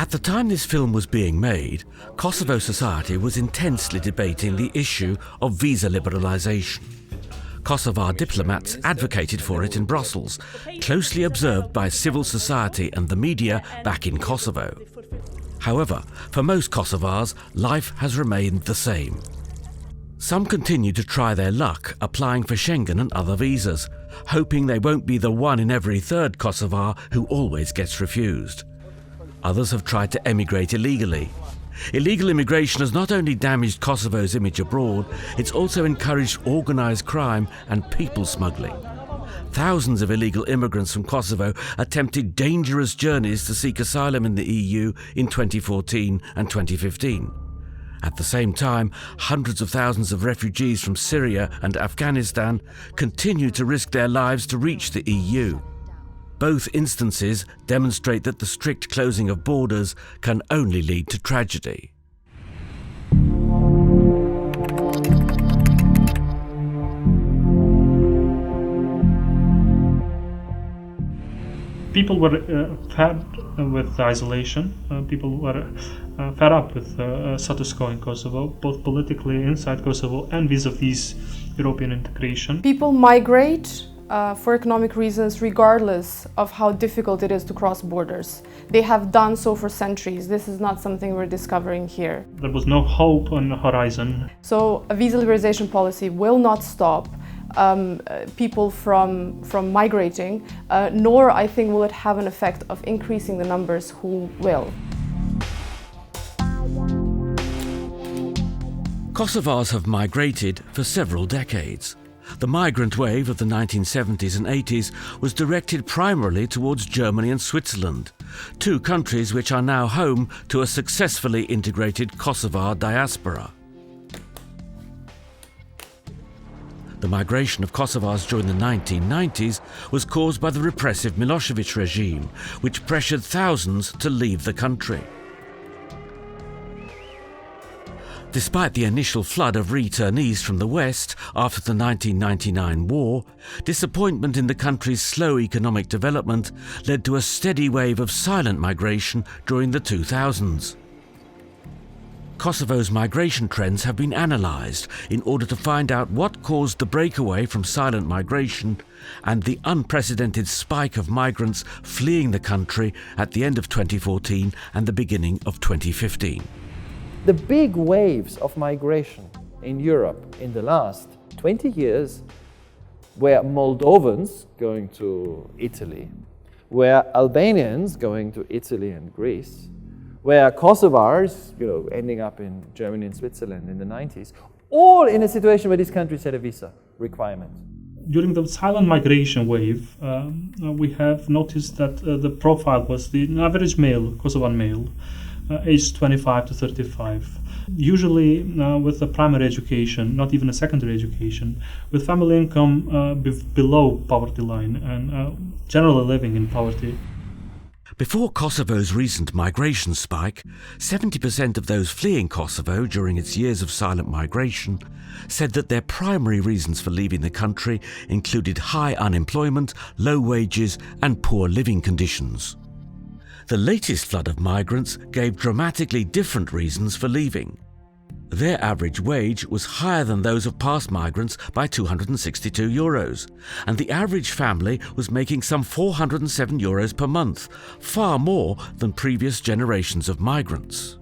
At the time this film was being made, Kosovo society was intensely debating the issue of visa liberalization. Kosovar diplomats advocated for it in Brussels, closely observed by civil society and the media back in Kosovo. However, for most Kosovars, life has remained the same. Some continue to try their luck applying for Schengen and other visas, hoping they won't be the one in every third Kosovar who always gets refused. Others have tried to emigrate illegally. Illegal immigration has not only damaged Kosovo's image abroad, it's also encouraged organised crime and people smuggling. Thousands of illegal immigrants from Kosovo attempted dangerous journeys to seek asylum in the EU in 2014 and 2015. At the same time, hundreds of thousands of refugees from Syria and Afghanistan continue to risk their lives to reach the EU. Both instances demonstrate that the strict closing of borders can only lead to tragedy. People were fed with isolation. People were fed up with status quo in Kosovo, both politically inside Kosovo and vis-a-vis European integration. People migrate for economic reasons regardless of how difficult it is to cross borders. They have done so for centuries. This is not something we're discovering here. There was no hope on the horizon. So a visa liberalization policy will not stop people from migrating, nor I think will it have an effect of increasing the numbers who will. Kosovars have migrated for several decades. The migrant wave of the 1970s and 80s was directed primarily towards Germany and Switzerland, two countries which are now home to a successfully integrated Kosovar diaspora. The migration of Kosovars during the 1990s was caused by the repressive Milosevic regime, which pressured thousands to leave the country. Despite the initial flood of returnees from the West after the 1999 war, disappointment in the country's slow economic development led to a steady wave of silent migration during the 2000s. Kosovo's migration trends have been analysed in order to find out what caused the breakaway from silent migration and the unprecedented spike of migrants fleeing the country at the end of 2014 and the beginning of 2015. The big waves of migration in Europe in the last 20 years were Moldovans going to Italy, were Albanians going to Italy and Greece, were Kosovars, ending up in Germany and Switzerland in the 90s, all in a situation where these countries had a visa requirement. During the silent migration wave, we have noticed that the profile was the average male, Kosovan male, aged 25 to 35, usually with a primary education, not even a secondary education, with family income below poverty line and generally living in poverty. Before Kosovo's recent migration spike, 70% of those fleeing Kosovo during its years of silent migration said that their primary reasons for leaving the country included high unemployment, low wages, and poor living conditions. The latest flood of migrants gave dramatically different reasons for leaving. Their average wage was higher than those of past migrants by €262, and the average family was making some €407 per month, far more than previous generations of migrants.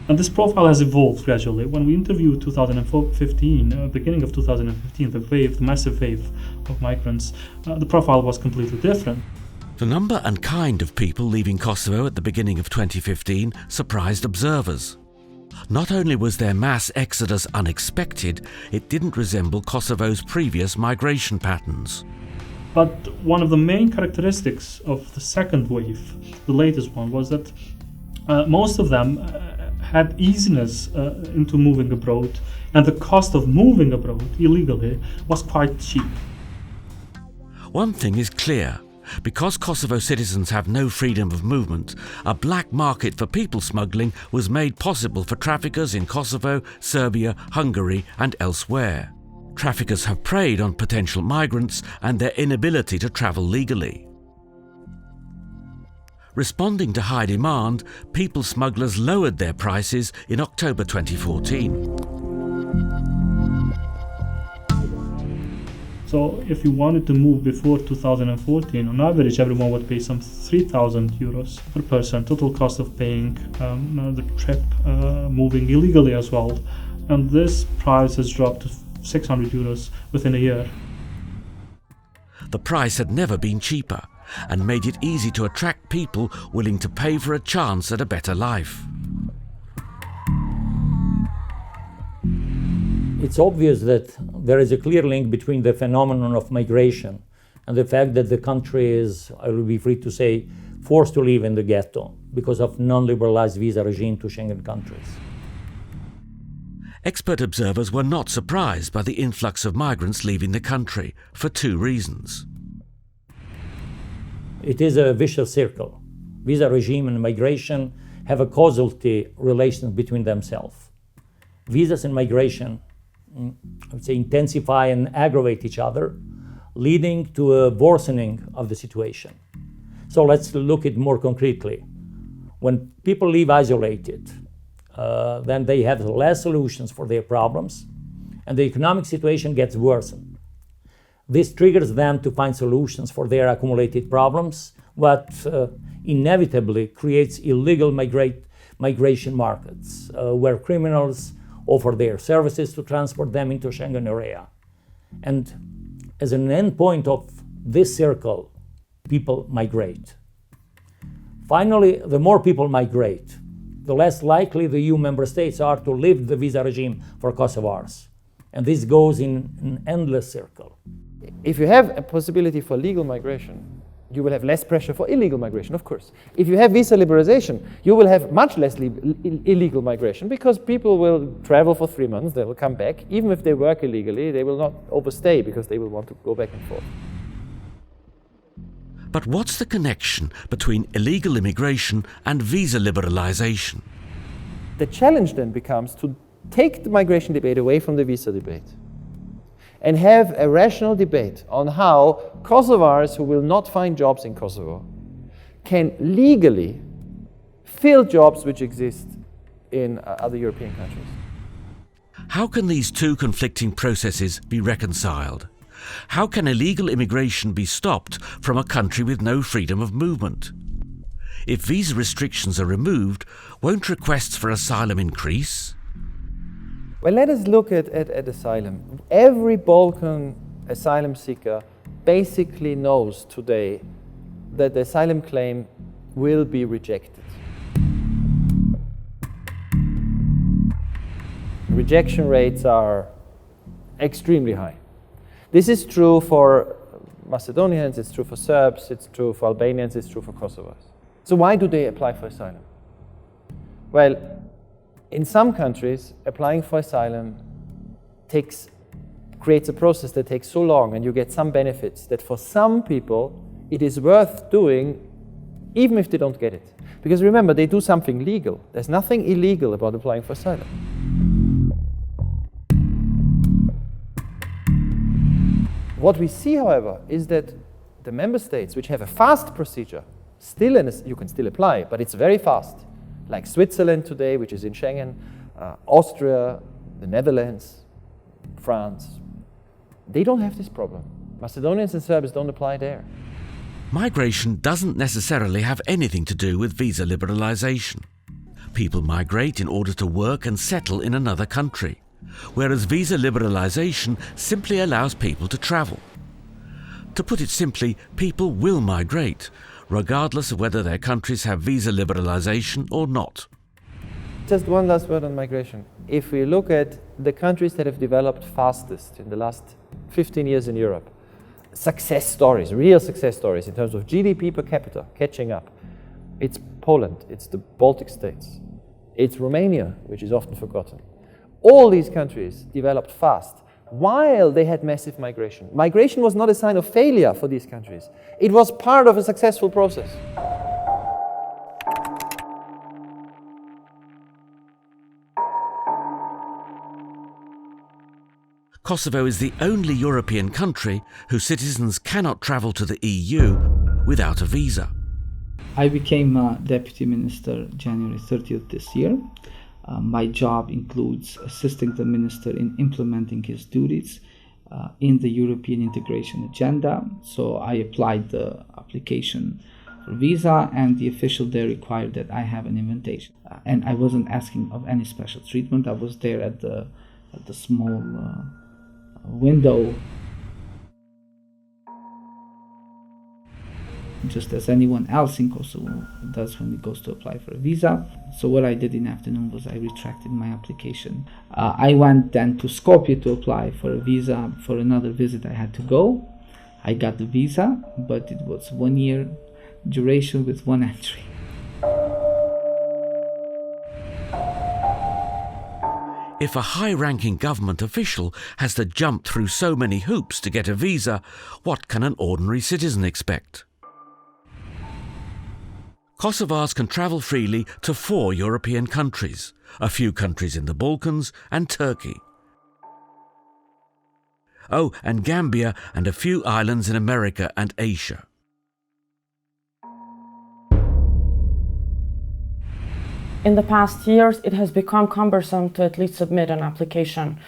And this profile has evolved gradually. When we interviewed 2015, beginning of 2015, the massive wave of migrants, the profile was completely different. The number and kind of people leaving Kosovo at the beginning of 2015 surprised observers. Not only was their mass exodus unexpected, it didn't resemble Kosovo's previous migration patterns. But one of the main characteristics of the second wave, the latest one, was that most of them had easiness into moving abroad, and the cost of moving abroad illegally was quite cheap. One thing is clear. Because Kosovo citizens have no freedom of movement, a black market for people smuggling was made possible for traffickers in Kosovo, Serbia, Hungary, and elsewhere. Traffickers have preyed on potential migrants and their inability to travel legally. Responding to high demand, people smugglers lowered their prices in October 2014. So if you wanted to move before 2014, on average everyone would pay some 3,000 euros per person, total cost of paying the trip, moving illegally as well. And this price has dropped to 600 euros within a year. The price had never been cheaper and made it easy to attract people willing to pay for a chance at a better life. It's obvious that there is a clear link between the phenomenon of migration and the fact that the country is, I will be free to say, forced to live in the ghetto because of non-liberalized visa regime to Schengen countries. Expert observers were not surprised by the influx of migrants leaving the country for two reasons. It is a vicious circle. Visa regime and migration have a causality relation between themselves. Visas and migration, I would say, intensify and aggravate each other, leading to a worsening of the situation. So let's look at it more concretely. When people live isolated, then they have less solutions for their problems, and the economic situation gets worsened. This triggers them to find solutions for their accumulated problems, what inevitably creates illegal migration markets, where criminals offer their services to transport them into Schengen area. And as an endpoint of this circle, people migrate. Finally, the more people migrate, the less likely the EU member states are to lift the visa regime for Kosovars. And this goes in an endless circle. If you have a possibility for legal migration, you will have less pressure for illegal migration, of course. If you have visa liberalization, you will have much less illegal migration because people will travel for 3 months, they will come back. Even if they work illegally, they will not overstay because they will want to go back and forth. But what's the connection between illegal immigration and visa liberalization? The challenge then becomes to take the migration debate away from the visa debate and have a rational debate on how Kosovars who will not find jobs in Kosovo can legally fill jobs which exist in other European countries. How can these two conflicting processes be reconciled? How can illegal immigration be stopped from a country with no freedom of movement? If visa restrictions are removed, won't requests for asylum increase? Well, let us look at asylum. Every Balkan asylum seeker basically knows today that the asylum claim will be rejected. Rejection rates are extremely high. This is true for Macedonians, it's true for Serbs, it's true for Albanians, it's true for Kosovars. So why do they apply for asylum? Well, in some countries, applying for asylum creates a process that takes so long, and you get some benefits that for some people it is worth doing even if they don't get it. Because remember, they do something legal. There's nothing illegal about applying for asylum. What we see, however, is that the member states which have a fast procedure, you can still apply, but it's very fast, like Switzerland today, which is in Schengen, Austria, the Netherlands, France, they don't have this problem. Macedonians and Serbs don't apply there. Migration doesn't necessarily have anything to do with visa liberalization. People migrate in order to work and settle in another country, whereas visa liberalization simply allows people to travel. To put it simply, people will migrate, regardless of whether their countries have visa liberalization or not. Just one last word on migration. If we look at the countries that have developed fastest in the last 15 years in Europe, success stories, real success stories in terms of GDP per capita, catching up, it's Poland, it's the Baltic states, it's Romania, which is often forgotten. All these countries developed fast while they had massive migration. Migration was not a sign of failure for these countries. It was part of a successful process. Kosovo is the only European country whose citizens cannot travel to the EU without a visa. I became Deputy Minister January 30th this year. My job includes assisting the Minister in implementing his duties in the European integration agenda. So I applied the application for visa, and the official there required that I have an invitation. And I wasn't asking of any special treatment. I was there at the small window, just as anyone else in Kosovo does when he goes to apply for a visa. So what I did in the afternoon was I retracted my application. I went then to Skopje to apply for a visa for another visit I had to go. I got the visa, but it was 1 year duration with one entry. If a high-ranking government official has to jump through so many hoops to get a visa, what can an ordinary citizen expect? Kosovars can travel freely to 4 European countries, a few countries in the Balkans and Turkey. Oh, and Gambia and a few islands in America and Asia. In the past years, it has become cumbersome to at least submit an application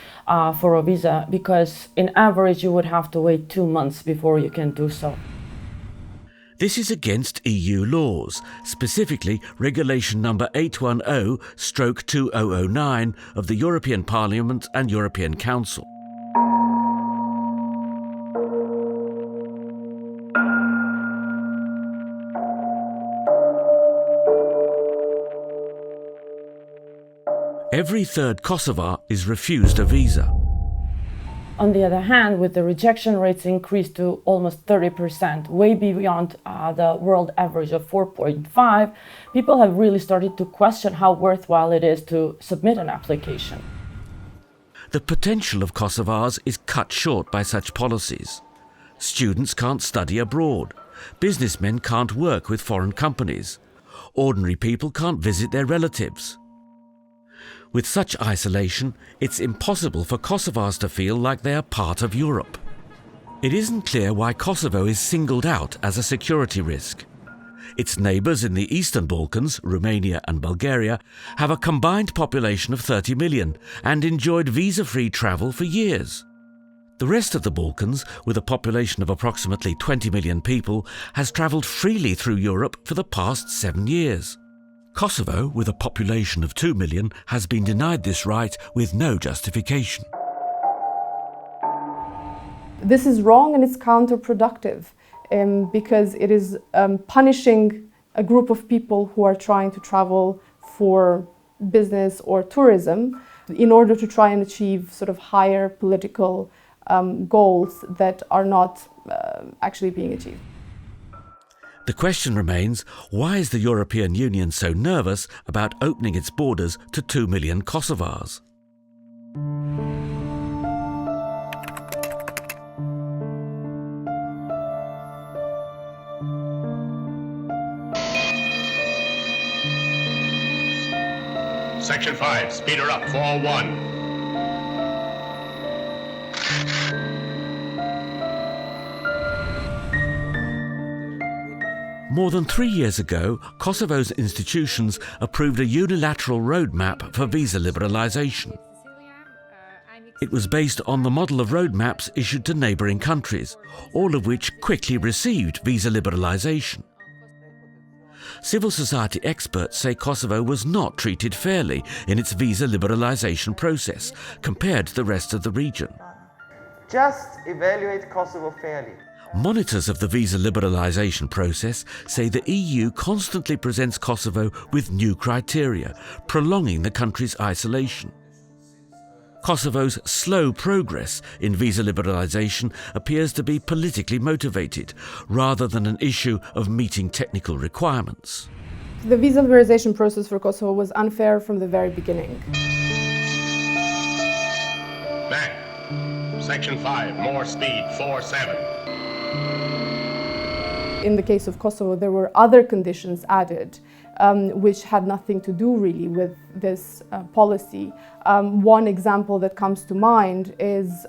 for a visa, because in average you would have to wait 2 months before you can do so. This is against EU laws, specifically Regulation number 810/2009 of the European Parliament and European Council. Every third Kosovar is refused a visa. On the other hand, with the rejection rates increased to almost 30%, way beyond the world average of 4.5, people have really started to question how worthwhile it is to submit an application. The potential of Kosovars is cut short by such policies. Students can't study abroad. Businessmen can't work with foreign companies. Ordinary people can't visit their relatives. With such isolation, it's impossible for Kosovars to feel like they are part of Europe. It isn't clear why Kosovo is singled out as a security risk. Its neighbours in the Eastern Balkans, Romania and Bulgaria, have a combined population of 30 million and enjoyed visa-free travel for years. The rest of the Balkans, with a population of approximately 20 million people, has travelled freely through Europe for the past 7 years. Kosovo, with a population of 2 million, has been denied this right with no justification. This is wrong and it's counterproductive because it is punishing a group of people who are trying to travel for business or tourism in order to try and achieve sort of higher political goals that are not actually being achieved. The question remains, why is the European Union so nervous about opening its borders to 2 million Kosovars? Section 5, speed her up, 401. More than 3 years ago, Kosovo's institutions approved a unilateral roadmap for visa liberalisation. It was based on the model of roadmaps issued to neighbouring countries, all of which quickly received visa liberalisation. Civil society experts say Kosovo was not treated fairly in its visa liberalisation process compared to the rest of the region. Just evaluate Kosovo fairly. Monitors of the visa liberalisation process say the EU constantly presents Kosovo with new criteria, prolonging the country's isolation. Kosovo's slow progress in visa liberalisation appears to be politically motivated, rather than an issue of meeting technical requirements. The visa liberalisation process for Kosovo was unfair from the very beginning. Back. Section 5, more speed, 47. In the case of Kosovo, there were other conditions added which had nothing to do really with this policy. One example that comes to mind is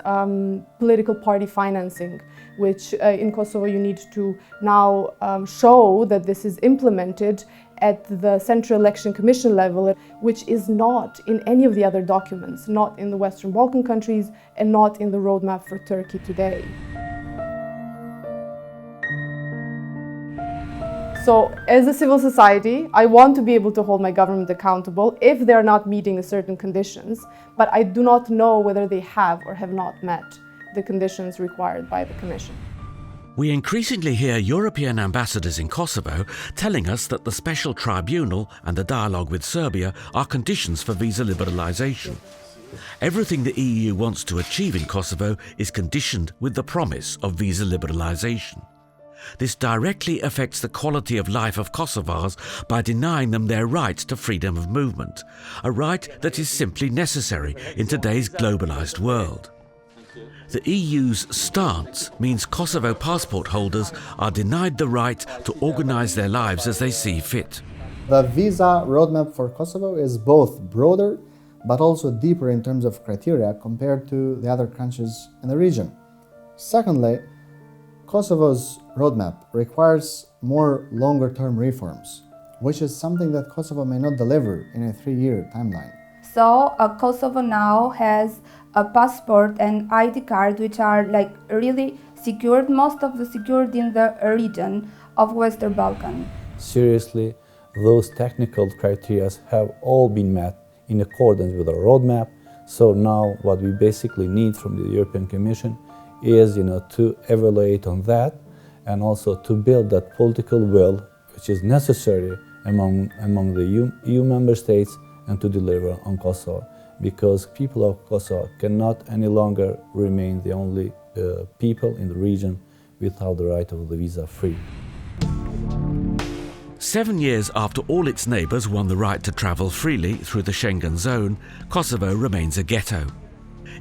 political party financing, which in Kosovo you need to now show that this is implemented at the Central Election Commission level, which is not in any of the other documents, not in the Western Balkan countries and not in the roadmap for Turkey today. So, as a civil society, I want to be able to hold my government accountable if they're not meeting the certain conditions, but I do not know whether they have or have not met the conditions required by the Commission. We increasingly hear European ambassadors in Kosovo telling us that the special tribunal and the dialogue with Serbia are conditions for visa liberalisation. Everything the EU wants to achieve in Kosovo is conditioned with the promise of visa liberalisation. This directly affects the quality of life of Kosovars by denying them their right to freedom of movement, a right that is simply necessary in today's globalised world. The EU's stance means Kosovo passport holders are denied the right to organise their lives as they see fit. The visa roadmap for Kosovo is both broader but also deeper in terms of criteria compared to the other countries in the region. Secondly, Kosovo's roadmap requires more longer-term reforms, which is something that Kosovo may not deliver in a 3-year timeline. So Kosovo now has a passport and ID card which are really secured, most of the secured in the region of Western Balkan. Seriously, those technical criteria have all been met in accordance with our roadmap. So now what we basically need from the European Commission is to evaluate on that and also to build that political will which is necessary among the EU member states and to deliver on Kosovo, because people of Kosovo cannot any longer remain the only people in the region without the right of the visa-free. 7 years after all its neighbours won the right to travel freely through the Schengen zone, Kosovo remains a ghetto.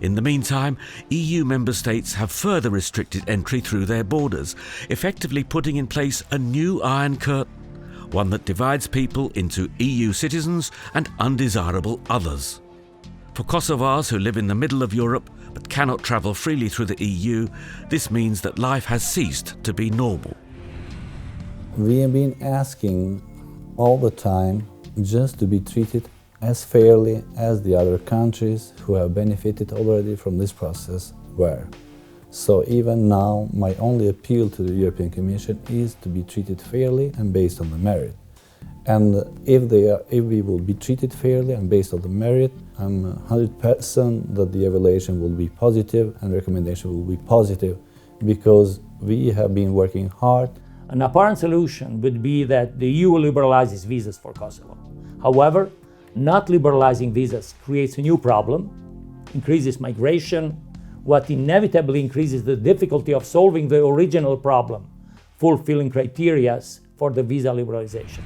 In the meantime, EU member states have further restricted entry through their borders, effectively putting in place a new Iron Curtain, one that divides people into EU citizens and undesirable others. For Kosovars who live in the middle of Europe but cannot travel freely through the EU, this means that life has ceased to be normal. We have been asking all the time just to be treated as fairly as the other countries who have benefited already from this process were. So even now, my only appeal to the European Commission is to be treated fairly and based on the merit. And if we will be treated fairly and based on the merit, I'm 100% that the evaluation will be positive and recommendation will be positive, because we have been working hard. An apparent solution would be that the EU liberalizes visas for Kosovo. However, not liberalizing visas creates a new problem, increases migration, what inevitably increases the difficulty of solving the original problem, fulfilling criteria for the visa liberalization.